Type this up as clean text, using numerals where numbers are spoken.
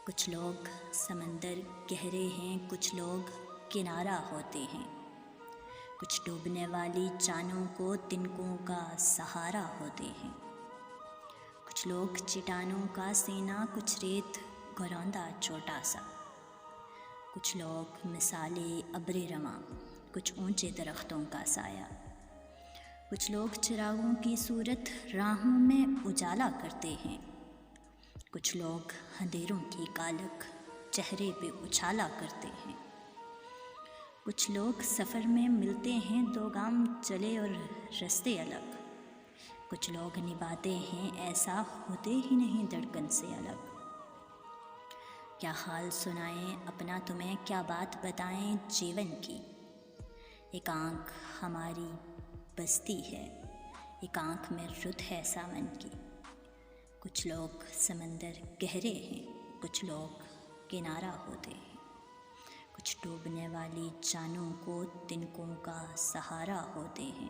کچھ لوگ سمندر گہرے ہیں، کچھ لوگ کنارہ ہوتے ہیں، کچھ ڈوبنے والی چانوں کو تنکوں کا سہارا ہوتے ہیں، کچھ لوگ چٹانوں کا سینہ، کچھ ریت گھروندہ چھوٹا سا، کچھ لوگ مثالے ابر رواں، کچھ اونچے درختوں کا سایہ، کچھ لوگ چراغوں کی صورت راہوں میں اجالا کرتے ہیں، کچھ لوگ اندھیروں کی کالک چہرے پہ اچھالا کرتے ہیں، کچھ لوگ سفر میں ملتے ہیں دو گام چلے اور رستے الگ، کچھ لوگ نبھاتے ہیں ایسا ہوتے ہی نہیں دھڑکن سے الگ۔ کیا حال سنائیں اپنا تمہیں، کیا بات بتائیں جیون کی، ایک آنکھ ہماری بستی ہے، ایک آنکھ میں رت ہے ساون کی، کچھ لوگ سمندر گہرے ہیں، کچھ لوگ کنارہ ہوتے ہیں، کچھ ڈوبنے والی چانوں کو تنکوں کا سہارا ہوتے ہیں۔